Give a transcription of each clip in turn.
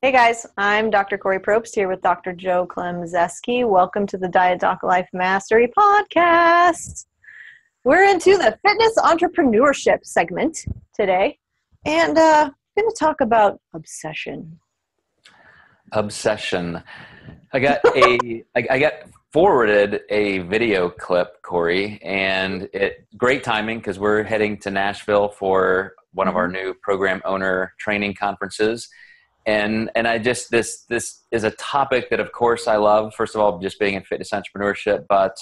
Hey guys, I'm Dr. Kori Probst here with Dr. Joe Klemzeski. Welcome to the Diet Doc Life Mastery Podcast. We're into the Fitness Entrepreneurship segment today, and I'm going to talk about obsession. Obsession. I got forwarded a video clip, Kori, and great timing because we're heading to Nashville for one of our new program owner training conferences. And I just, this is a topic that of course I love, first of all, just being in fitness entrepreneurship, but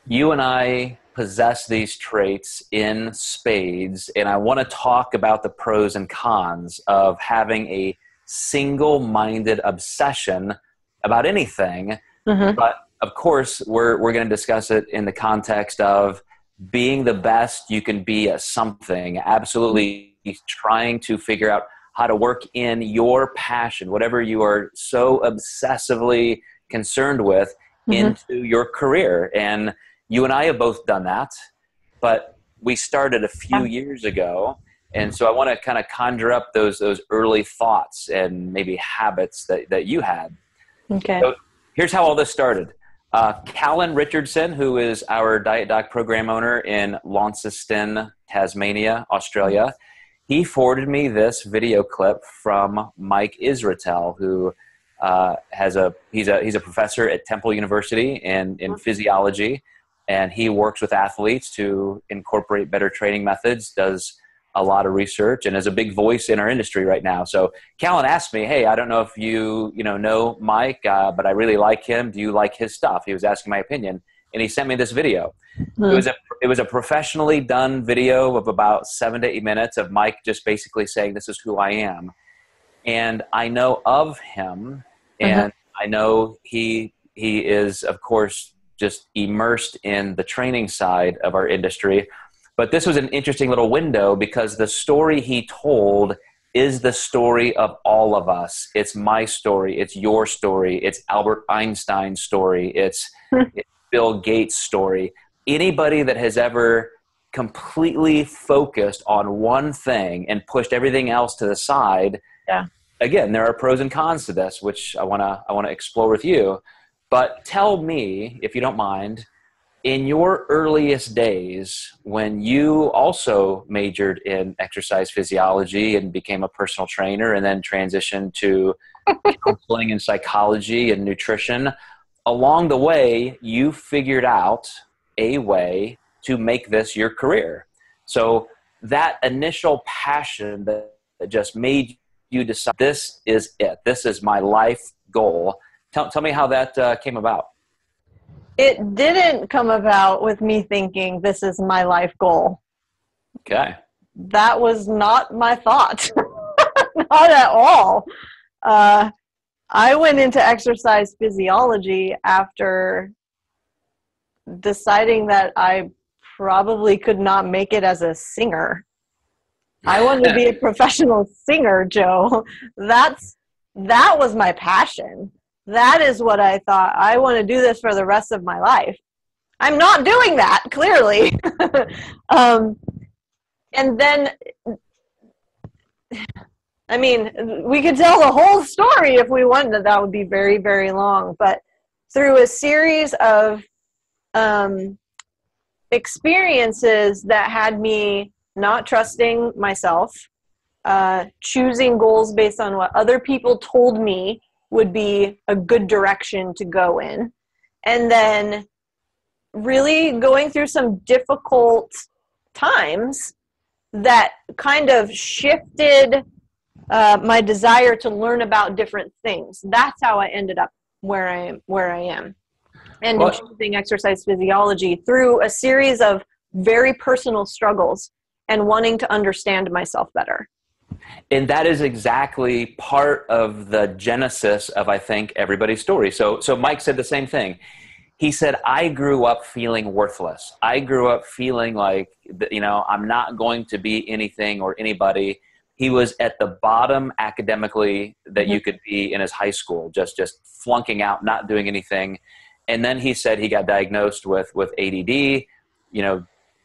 you and I possess these traits in spades. And I want to talk about the pros and cons of having a single-minded obsession about anything. But of course, we're going to discuss it in the context of being the best you can be at something, absolutely trying to figure out how to work in your passion, whatever you are so obsessively concerned with, into your career. And you and I have both done that, but we started a few years ago. And so I want to kind of conjure up those early thoughts and maybe habits that you had. Okay. So here's how all this started. Callan Richardson, who is our Diet Doc program owner in Launceston, Tasmania, Australia, he forwarded me this video clip from Mike Israetel, who he's a professor at Temple University in physiology, and he works with athletes to incorporate better training methods, does a lot of research, and is a big voice in our industry right now. So Callan asked me, hey, I don't know if you know Mike, but I really like him. Do you like his stuff? He was asking my opinion, and he sent me this video. It was a professionally done video of about 7 to 8 minutes of Mike just basically saying, this is who I am. And I know of him, and I know he is, of course, just immersed in the training side of our industry. But this was an interesting little window because the story he told is the story of all of us. It's my story. It's your story. It's Albert Einstein's story. It's Bill Gates' story. Anybody that has ever completely focused on one thing and pushed everything else to the side. Yeah. Again, there are pros and cons to this, which I want to explore with you. But tell me, if you don't mind, in your earliest days, when you also majored in exercise physiology and became a personal trainer and then transitioned to counseling and psychology and nutrition, along the way, you figured out a way to make this your career. So that initial passion that just made you decide, this is it. This is my life goal. Tell me how that came about. It didn't come about with me thinking this is my life goal. Okay. That was not my thought. Not at all. I went into exercise physiology after deciding that I probably could not make it as a singer. I wanted to be a professional singer, Joe. That was my passion. That is what I thought. I want to do this for the rest of my life. I'm not doing that, clearly. And then, I mean, we could tell the whole story if we wanted. That would be very, very long. But through a series of experiences that had me not trusting myself, choosing goals based on what other people told me would be a good direction to go in, and then really going through some difficult times that kind of shifted my desire to learn about different things. That's how I ended up where I am. And choosing exercise physiology through a series of very personal struggles and wanting to understand myself better. And that is exactly part of the genesis of, I think, everybody's story. So Mike said the same thing. He said, I grew up feeling worthless. I grew up feeling like, I'm not going to be anything or anybody. He was at the bottom academically that you could be in his high school, just flunking out, not doing anything. And then he said he got diagnosed with ADD,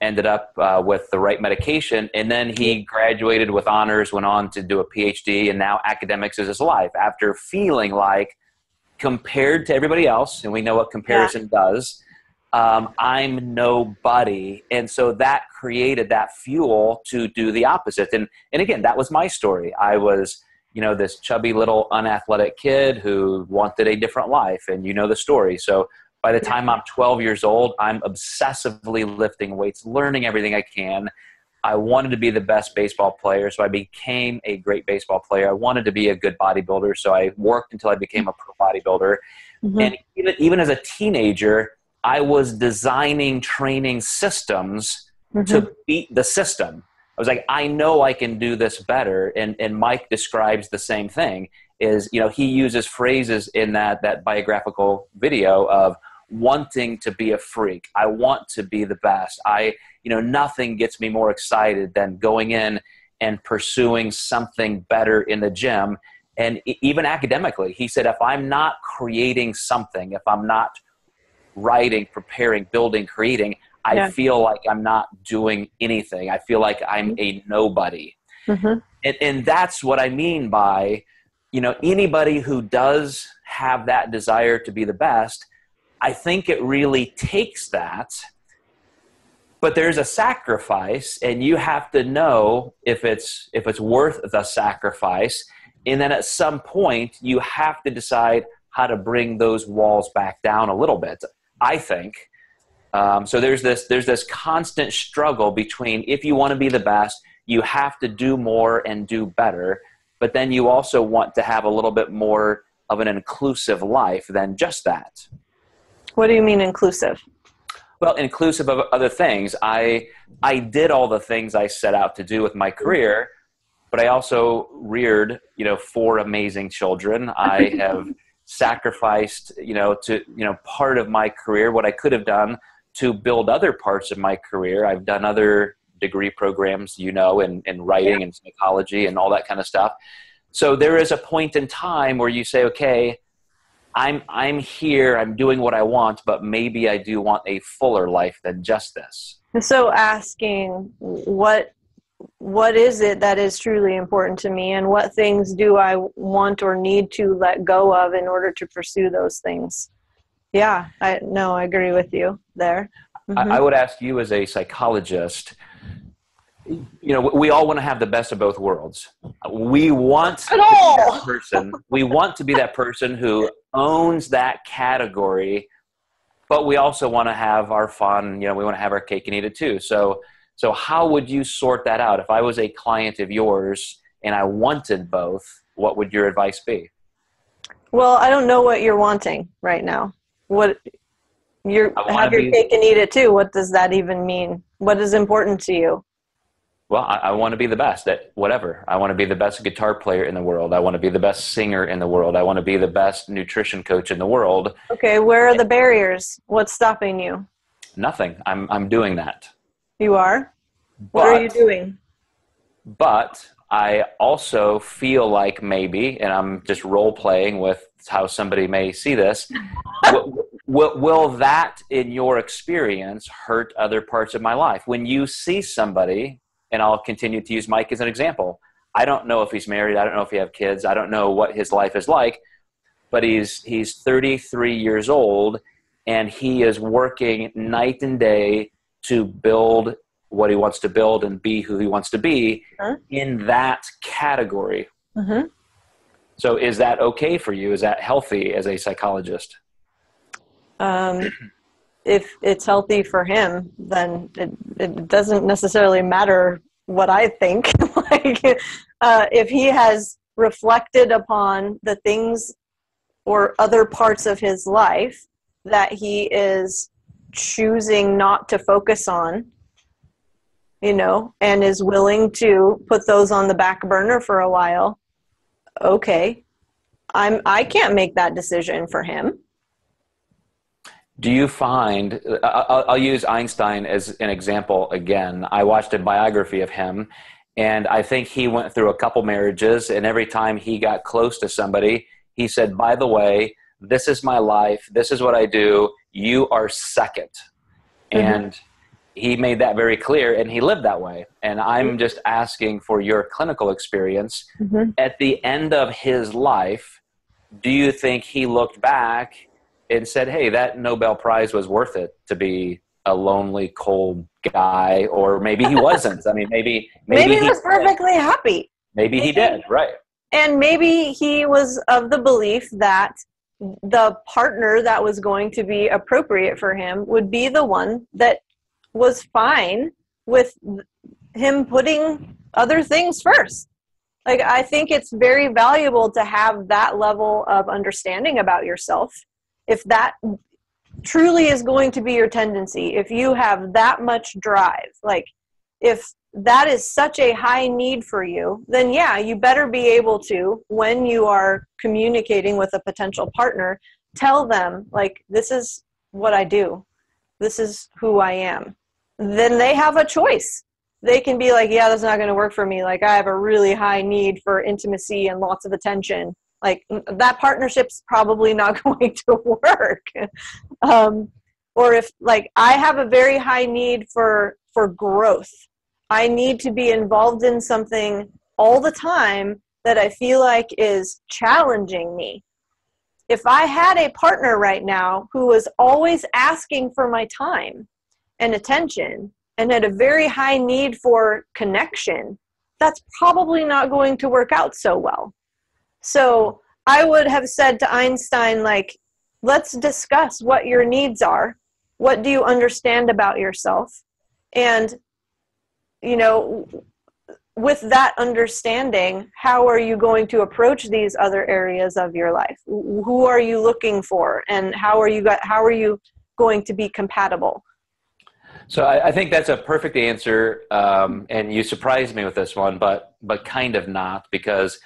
ended up with the right medication. And then he graduated with honors, went on to do a PhD, and now academics is his life after feeling like, compared to everybody else, and we know what comparison does, I'm nobody. And so that created that fuel to do the opposite. And again, that was my story. I was, this chubby little unathletic kid who wanted a different life, and the story. So by the time I'm 12 years old, I'm obsessively lifting weights, learning everything I can. I wanted to be the best baseball player, so I became a great baseball player. I wanted to be a good bodybuilder, so I worked until I became a pro bodybuilder. And even as a teenager, I was designing training systems to beat the system. I was like, I know I can do this better. And Mike describes the same thing. Is, he uses phrases in that biographical video of wanting to be a freak. I want to be the best. Nothing gets me more excited than going in and pursuing something better in the gym. And even academically, he said, if I'm not creating something, if I'm not writing, preparing, building, creating, I feel like I'm not doing anything. I feel like I'm a nobody. And that's what I mean by, anybody who does have that desire to be the best, I think it really takes that, but there's a sacrifice, and you have to know if it's worth the sacrifice. And then at some point you have to decide how to bring those walls back down a little bit, I think. So there's this constant struggle between, if you want to be the best, you have to do more and do better, but then you also want to have a little bit more of an inclusive life than just that. What do you mean inclusive? Well, inclusive of other things. I did all the things I set out to do with my career, but I also reared, 4 amazing children. I have sacrificed, part of my career, what I could have done to build other parts of my career. I've done other degree programs, in writing and psychology and all that kind of stuff. So there is a point in time where you say, okay, I'm here, I'm doing what I want, but maybe I do want a fuller life than just this. And so asking what is it that is truly important to me, and what things do I want or need to let go of in order to pursue those things? Yeah, I agree with you there. I would ask you as a psychologist, we all want to have the best of both worlds. We want to be that person. We want to be that person who owns that category, but we also want to have our fun. We want to have our cake and eat it too. So how would you sort that out? If I was a client of yours and I wanted both, what would your advice be? Well, I don't know what you're wanting right now. Have your cake and eat it too. What does that even mean? What is important to you? Well, I want to be the best at whatever. I want to be the best guitar player in the world. I want to be the best singer in the world. I want to be the best nutrition coach in the world. Okay, where are the barriers? What's stopping you? Nothing. I'm doing that. You are? What are you doing? But I also feel like maybe, and I'm just role playing with how somebody may see this, will that in your experience hurt other parts of my life? When you see somebody, and I'll continue to use Mike as an example. I don't know if he's married. I don't know if he has kids. I don't know what his life is like, but he's 33 years old, and he is working night and day to build what he wants to build and be who he wants to be in that category. So is that okay for you? Is that healthy as a psychologist? If it's healthy for him, then it doesn't necessarily matter what I think. If he has reflected upon the things or other parts of his life that he is choosing not to focus on, and is willing to put those on the back burner for a while, okay, I can't make that decision for him. Do you find, I'll use Einstein as an example again. I watched a biography of him, and I think he went through a couple marriages, and every time he got close to somebody, he said, by the way, this is my life, this is what I do, you are second. And he made that very clear, and he lived that way. And I'm just asking for your clinical experience. At the end of his life, do you think he looked back and said, hey, that Nobel Prize was worth it to be a lonely, cold guy? Or maybe he wasn't. I mean, maybe he he was perfectly happy. Maybe he did, right. And maybe he was of the belief that the partner that was going to be appropriate for him would be the one that was fine with him putting other things first. Like, I think it's very valuable to have that level of understanding about yourself. If that truly is going to be your tendency, if you have that much drive, like if that is such a high need for you, then yeah, you better be able to, when you are communicating with a potential partner, tell them, like, this is what I do. This is who I am. Then they have a choice. They can be like, yeah, that's not going to work for me. Like, I have a really high need for intimacy and lots of attention. Like, that partnership's probably not going to work. Or if, like, I have a very high need for growth. I need to be involved in something all the time that I feel like is challenging me. If I had a partner right now who was always asking for my time and attention and had a very high need for connection, that's probably not going to work out so well. So I would have said to Einstein, like, let's discuss what your needs are. What do you understand about yourself? And, you know, with that understanding, how are you going to approach these other areas of your life? Who are you looking for? And how are you going to be compatible? So I think that's a perfect answer, and you surprised me with this one, but kind of not, because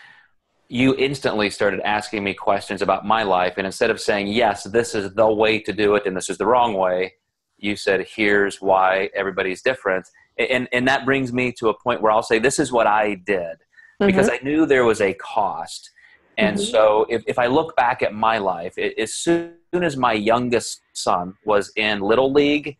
you instantly started asking me questions about my life, and instead of saying, yes, this is the way to do it and this is the wrong way, you said, here's why everybody's different. And that brings me to a point where I'll say, this is what I did, because I knew there was a cost. And so if I look back at my life, as soon as my youngest son was in Little League,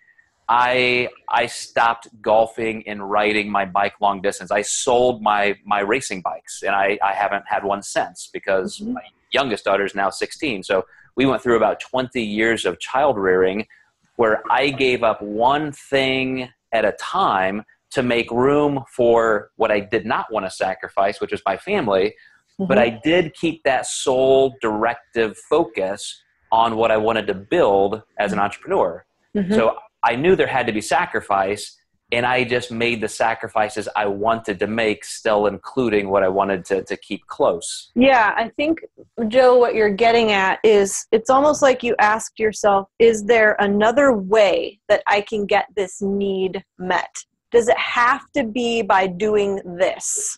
I stopped golfing and riding my bike long distance. I sold my racing bikes, and I haven't had one since, because my youngest daughter is now 16. So we went through about 20 years of child rearing where I gave up one thing at a time to make room for what I did not want to sacrifice, which was my family. But I did keep that sole directive focus on what I wanted to build as an entrepreneur. So I knew there had to be sacrifice, and I just made the sacrifices I wanted to make, still including what I wanted to keep close. Yeah, I think, Joe, what you're getting at is, it's almost like you asked yourself, is there another way that I can get this need met? Does it have to be by doing this?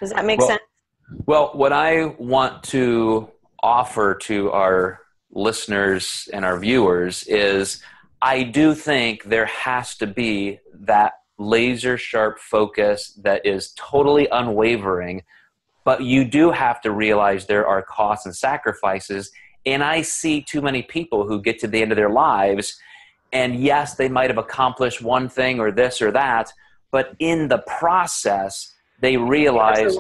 Does that make sense? Well, what I want to offer to our listeners and our viewers is, I do think there has to be that laser sharp focus that is totally unwavering, but you do have to realize there are costs and sacrifices. And I see too many people who get to the end of their lives, and yes, they might have accomplished one thing or this or that, but in the process, they realize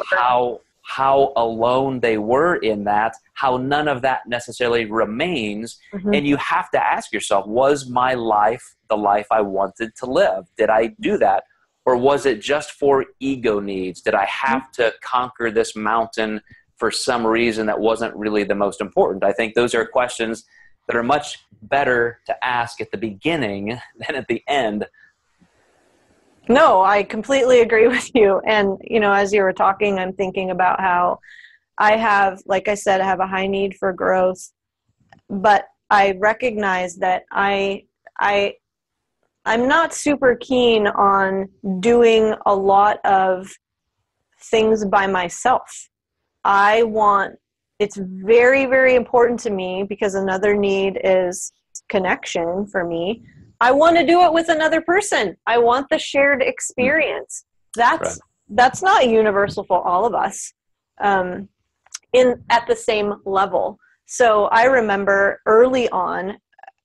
how alone they were in that, how none of that necessarily remains. And you have to ask yourself, was my life the life I wanted to live? Did I do that? Or was it just for ego needs? Did I have to conquer this mountain for some reason that wasn't really the most important? I think those are questions that are much better to ask at the beginning than at the end. No, I completely agree with you. And, you know, as you were talking, I'm thinking about how I have, like I said, I have a high need for growth, but I recognize that I'm not super keen on doing a lot of things by myself. It's very, very important to me, because another need is connection for me. I want to do it with another person. I want the shared experience. That's not universal for all of us at the same level. So I remember early on,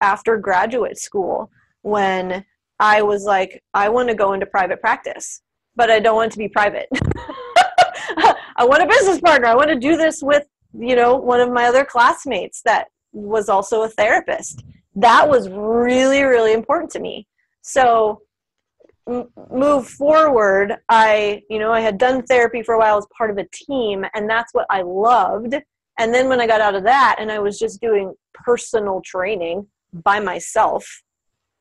after graduate school, when I was like, I want to go into private practice, but I don't want it to be private. I want a business partner. I want to do this with, one of my other classmates that was also a therapist. That was really, really important to me. So move forward, I had done therapy for a while as part of a team, and that's what I loved. And then when I got out of that and I was just doing personal training by myself,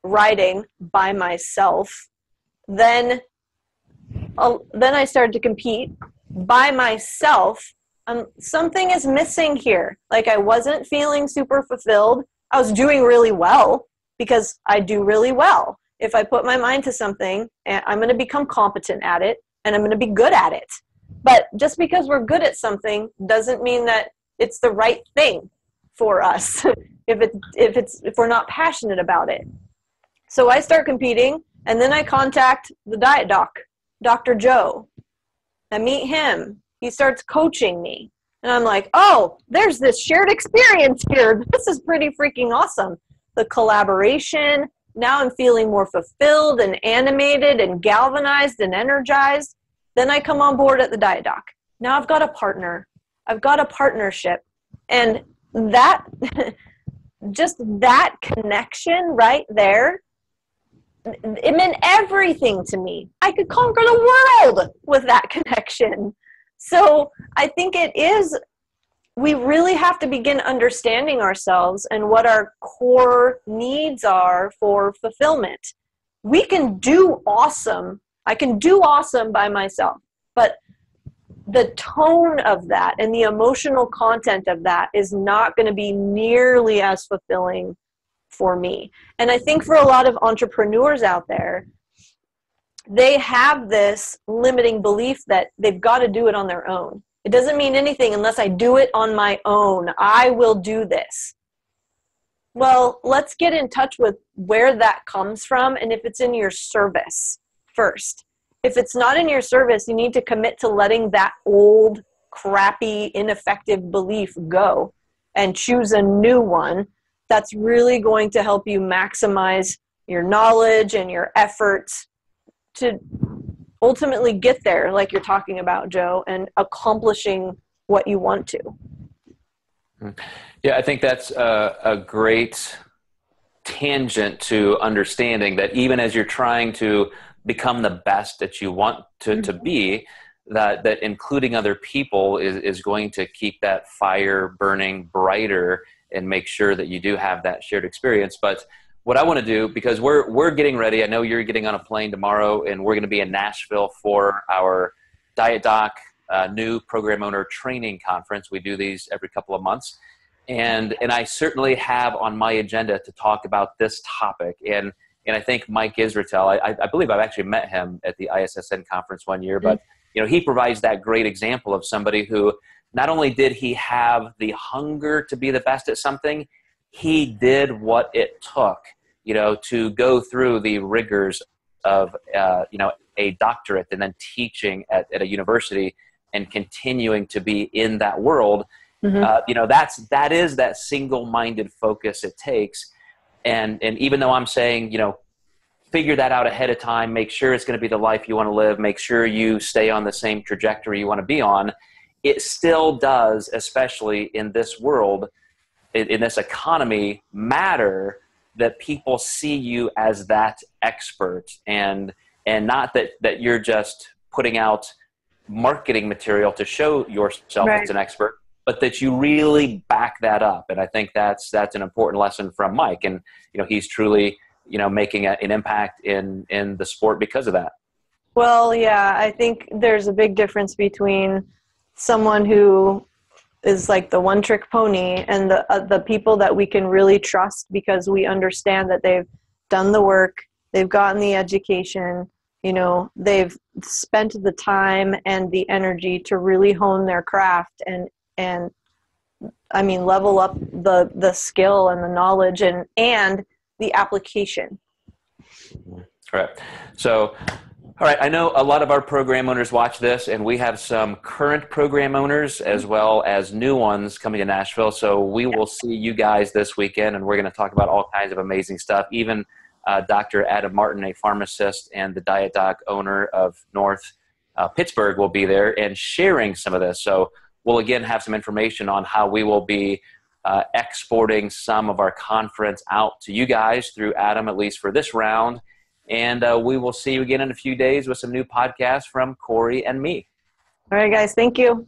writing by myself, then I started to compete by myself. Something is missing here. Like, I wasn't feeling super fulfilled. I was doing really well because I do really well. If I put my mind to something, I'm going to become competent at it, and I'm going to be good at it. But just because we're good at something doesn't mean that it's the right thing for us if we're not passionate about it. So I start competing, and then I contact the diet doc, Dr. Joe. I meet him. He starts coaching me. And I'm like, oh, there's this shared experience here. This is pretty freaking awesome. The collaboration. Now I'm feeling more fulfilled and animated and galvanized and energized. Then I come on board at the diet doc. Now I've got a partner. I've got a partnership. And that, just that connection right there, it meant everything to me. I could conquer the world with that connection. So I think we really have to begin understanding ourselves and what our core needs are for fulfillment. We can do awesome. I can do awesome by myself, but the tone of that and the emotional content of that is not going to be nearly as fulfilling for me. And I think for a lot of entrepreneurs out there, they have this limiting belief that they've got to do it on their own. It doesn't mean anything unless I do it on my own. I will do this. Well, let's get in touch with where that comes from and if it's in your service first. If it's not in your service, you need to commit to letting that old, crappy, ineffective belief go and choose a new one that's really going to help you maximize your knowledge and your efforts to ultimately get there, like you're talking about, Joe, and accomplishing what you want to. Yeah, I think that's a great tangent to understanding that even as you're trying to become the best that you want to be, that including other people is going to keep that fire burning brighter and make sure that you do have that shared experience. But what I want to do, because we're getting ready, I know you're getting on a plane tomorrow, and we're going to be in Nashville for our Diet Doc new program owner training conference. We do these every couple of months. And I certainly have on my agenda to talk about this topic. And I think Mike Israetel, I believe I've actually met him at the ISSN conference one year, but he provides that great example of somebody who not only did he have the hunger to be the best at something, he did what it took, to go through the rigors of, a doctorate and then teaching at a university and continuing to be in that world. That is that single-minded focus it takes. And even though I'm saying, figure that out ahead of time, make sure it's going to be the life you want to live, make sure you stay on the same trajectory you want to be on, it still does, especially in this world, in this economy, matter that people see you as that expert and not that you're just putting out marketing material to show yourself as an expert, but that you really back that up. And I think that's an important lesson from Mike. And, he's truly, making an impact in the sport because of that. Well, yeah, I think there's a big difference between someone who is like the one-trick pony and the people that we can really trust because we understand that they've done the work, they've gotten the education, they've spent the time and the energy to really hone their craft and I mean, level up the skill and the knowledge and the application. Correct. So, all right, I know a lot of our program owners watch this, and we have some current program owners as well as new ones coming to Nashville. So we will see you guys this weekend, and we're going to talk about all kinds of amazing stuff, even Dr. Adam Martin, a pharmacist and the Diet Doc owner of North Pittsburgh, will be there and sharing some of this. So we'll again have some information on how we will be exporting some of our conference out to you guys through Adam, at least for this round. And we will see you again in a few days with some new podcasts from Kori and me. All right, guys. Thank you.